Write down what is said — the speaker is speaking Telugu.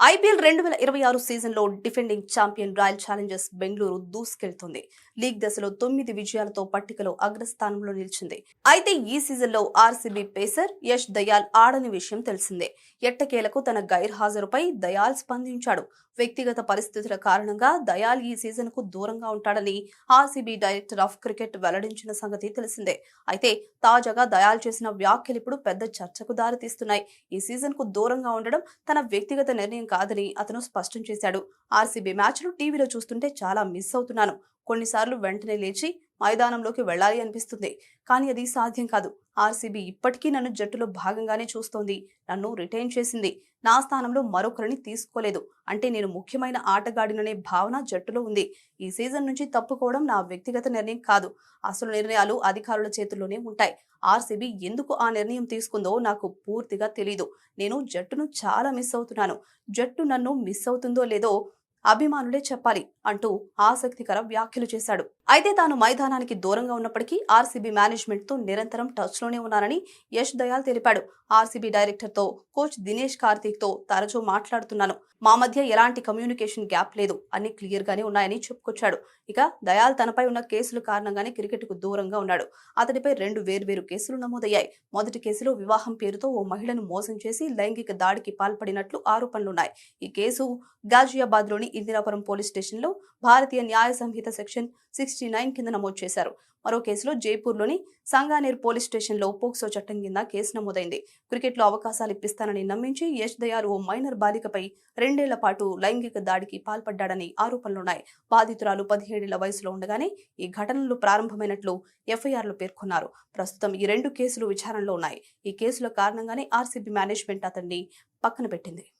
ఐపీఎల్ 2026 సీజన్లో defending champion Royal Challengers Bengaluru దూసుకెళ్తుంది. లీగ్ దశలో 9 విజయాలతో పట్టికలో అగ్రస్థానంలో నిలిచింది. అయితే ఈ సీజన్లో ఆర్సీబీ పేసర్ యష్ దయాల్ ఆడని విషయం తెలిసిందే. ఎట్టకేలకు తన గైర్హాజరుపై దయాల్ స్పందించాడు. వ్యక్తిగత పరిస్థితుల కారణంగా దయాల్ ఈ సీజన్కు దూరంగా ఉంటాడని ఆర్సీబీ డైరెక్టర్ ఆఫ్ క్రికెట్ వెల్లడించిన సంగతి తెలిసిందే. అయితే తాజాగా దయాల్ చేసిన వ్యాఖ్యలు ఇప్పుడు పెద్ద చర్చకు దారితీస్తున్నాయి. ఈ సీజన్కు దూరంగా ఉండడం తన వ్యక్తిగత నిర్ణయం కాదని అతను స్పష్టం చేశాడు. ఆర్సీబీ మ్యాచ్లు టీవీలో చూస్తుంటే చాలా మిస్ అవుతున్నాను. కొన్నిసార్లు వెంటనే లేచి మైదానంలోకి వెళ్లాలి అనిపిస్తుంది. కానీ అది సాధ్యం కాదు. ఆర్సీబీ ఇప్పటికీ నన్ను జట్టులో భాగంగానే చూస్తోంది. నన్ను రిటైన్ చేసింది. నా స్థానంలో మరొకరిని తీసుకోలేదు. అంటే నేను ముఖ్యమైన ఆటగాడిననే భావన జట్టులో ఉంది. ఈ సీజన్ నుంచి తప్పుకోవడం నా వ్యక్తిగత నిర్ణయం కాదు. అసలు నిర్ణయాలు అధికారుల చేతుల్లోనే ఉంటాయి. ఆర్సీబీ ఎందుకు ఆ నిర్ణయం తీసుకుందో నాకు పూర్తిగా తెలీదు. నేను జట్టును చాలా మిస్ అవుతున్నాను. జట్టు నన్ను మిస్ అవుతుందో లేదో అభిమానులే చెప్పాలి అంటూ ఆసక్తికర వ్యాఖ్యలు చేశాడు. అయితే తాను మైదానానికి దూరంగా ఉన్నప్పటికీ ఆర్సీబీ మేనేజ్మెంట్ తో నిరంతరం టచ్ లోనే ఉన్నానని యష్ దయాల్ తెలిపాడు. ఆర్సీబీ డైరెక్టర్ తో కోచ్ దినేష్ కార్తీక్ తో తరచూ మాట్లాడుతున్నాను. మా మధ్య ఎలాంటి కమ్యూనికేషన్ గ్యాప్ లేదు. అన్ని క్లియర్ గానే ఉన్నాయని చెప్పుకొచ్చాడు. ఇక దయాల్ తనపై ఉన్న కేసుల కారణంగానే క్రికెట్ కు దూరంగా ఉన్నాడు. అతడిపై 2 వేర్వేరు కేసులు నమోదయ్యాయి. మొదటి కేసులో వివాహం పేరుతో ఓ మహిళను మోసం చేసి లైంగిక దాడికి పాల్పడినట్లు ఆరోపణలున్నాయి. ఈ కేసు గాజియాబాద్ లోని ఇందిరాపురం పోలీస్ స్టేషన్ లో భారతీయ న్యాయ సంహిత సెక్షన్ 69 కింద నమోదు చేశారు. మరో కేసులో జైపూర్లోని సంగానేర్ పోలీస్ స్టేషన్లో పోక్సో చట్టం కింద కేసు నమోదైంది. క్రికెట్లో అవకాశాలు ఇప్పిస్తానని నమ్మించి యష్ దయాల్ ఓ మైనర్ బాలికపై 2 ఏళ్ల పాటు లైంగిక దాడికి పాల్పడ్డాడని ఆరోపణలున్నాయి. బాధితురాలు 17 ఏళ్ల వయసులో ఉండగానే ఈ ఘటనలు ప్రారంభమైనట్లు ఎఫ్ఐఆర్లో పేర్కొన్నారు. ప్రస్తుతం ఈ 2 కేసులు విచారణలో ఉన్నాయి. ఈ కేసుల కారణంగానే ఆర్సీబీ మేనేజ్మెంట్ అతన్ని పక్కన పెట్టింది.